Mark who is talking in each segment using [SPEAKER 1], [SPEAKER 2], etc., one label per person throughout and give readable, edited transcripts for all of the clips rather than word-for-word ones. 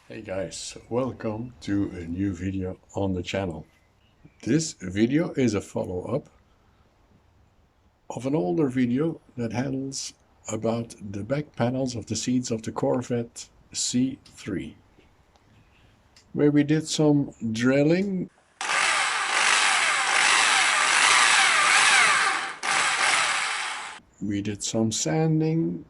[SPEAKER 1] Hey guys, welcome to a new video on the channel. This video is a follow-up of an older video that handles about the back panels of the seats of the Corvette C3, where we did some drilling, we did some sanding,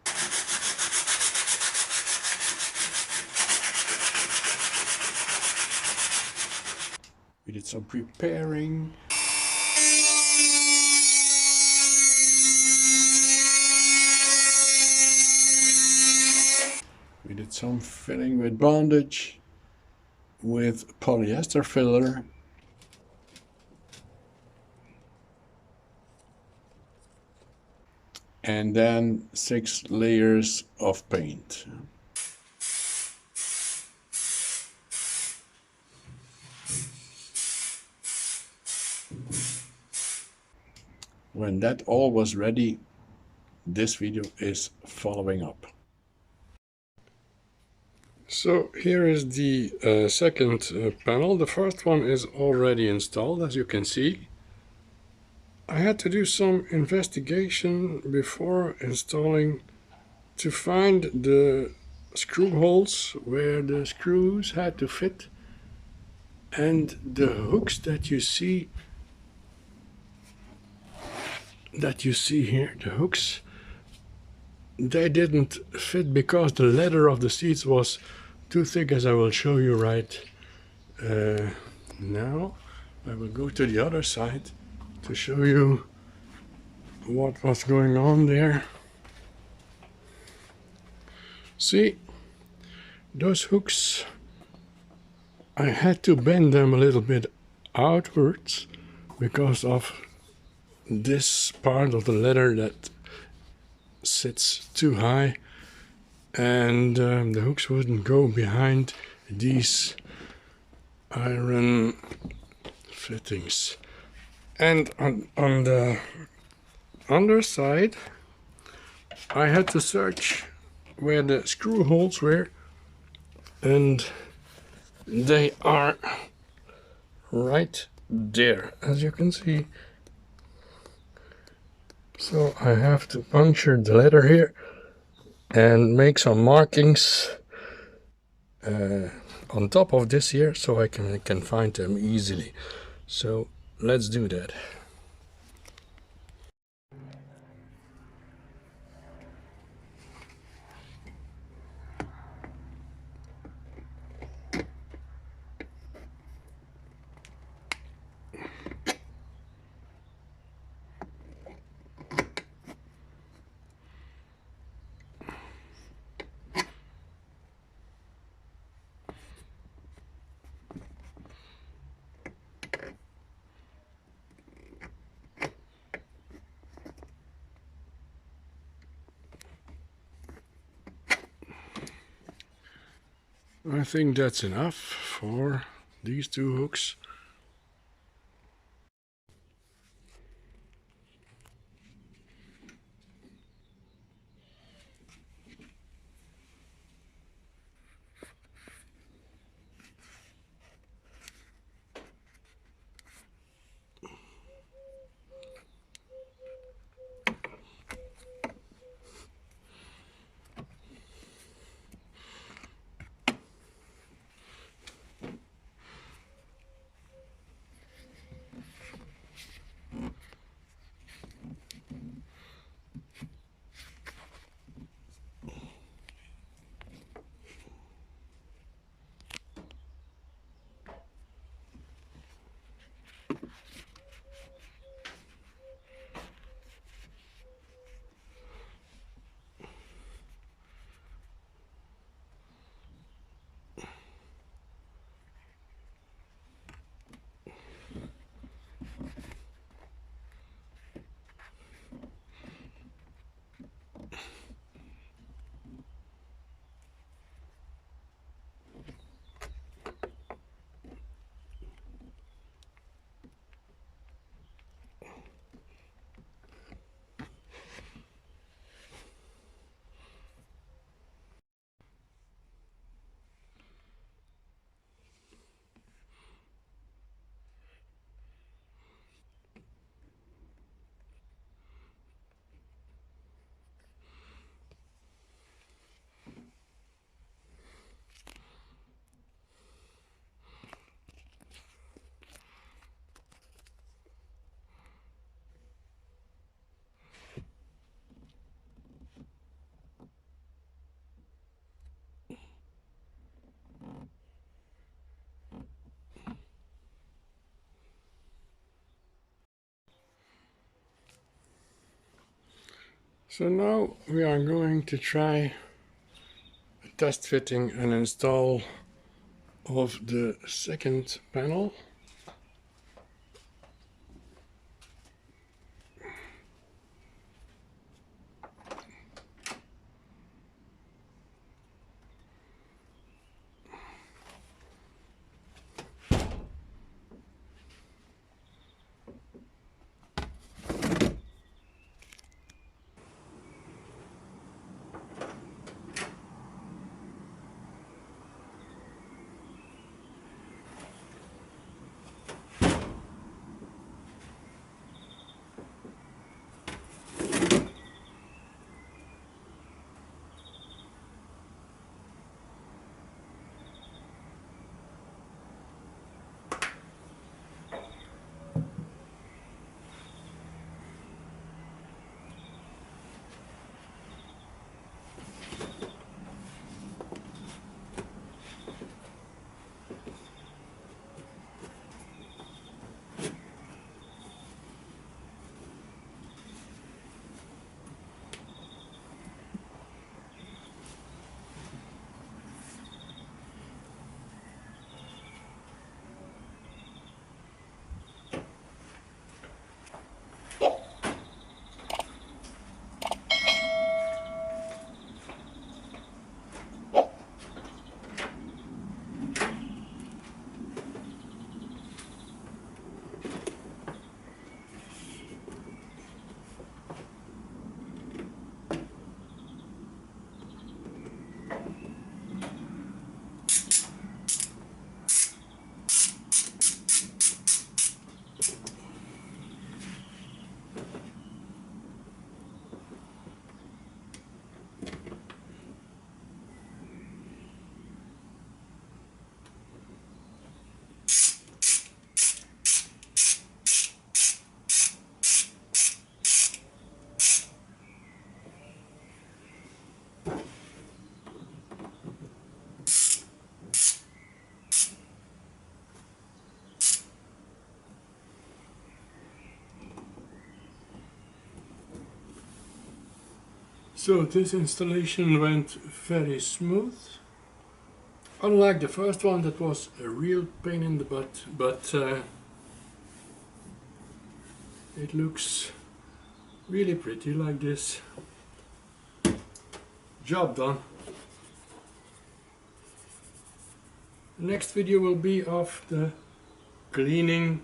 [SPEAKER 1] we did some preparing, we did some filling with bondage, with polyester filler, and then 6 layers of paint. When that all was ready, this video is following up.
[SPEAKER 2] So here is the second panel. The first one is already installed, as you can see. I had to do some investigation before installing to find the screw holes where the screws had to fit, and the hooks that you see here, the hooks, they didn't fit because the leather of the seats was too thick, as I will show you right now. I will go to the other side to show you what was going on there. See, those hooks, I had to bend them a little bit outwards because of this part of the leather that sits too high, and the hooks wouldn't go behind these iron fittings. And on the underside, I had to search where the screw holes were, and they are right there, as you can see. So I have to puncture the leather here and make some markings on top of this here, so I can find them easily. So let's do that. I think that's enough for these two hooks. So now we are going to try a test fitting and install of the second panel. So this installation went very smooth. Unlike the first one, that was a real pain in the butt, but it looks really pretty like this. Job done. The next video will be of the cleaning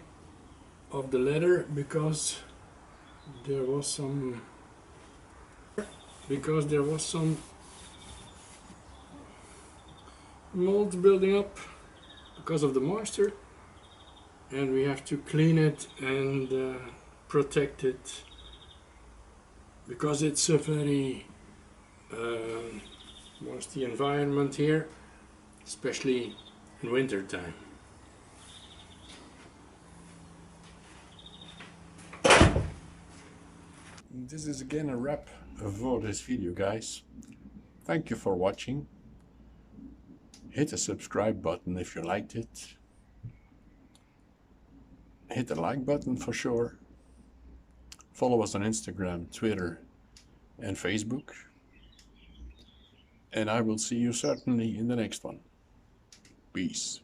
[SPEAKER 2] of the leather, because there was some mold building up because of the moisture, and we have to clean it and protect it, because it's a very moisty environment here, especially in winter time.
[SPEAKER 1] This is again a wrap for this video, guys. Thank you for watching. Hit the subscribe button if you liked it. Hit the like button for sure. Follow us on Instagram, Twitter, and Facebook. And I will see you certainly in the next one. Peace.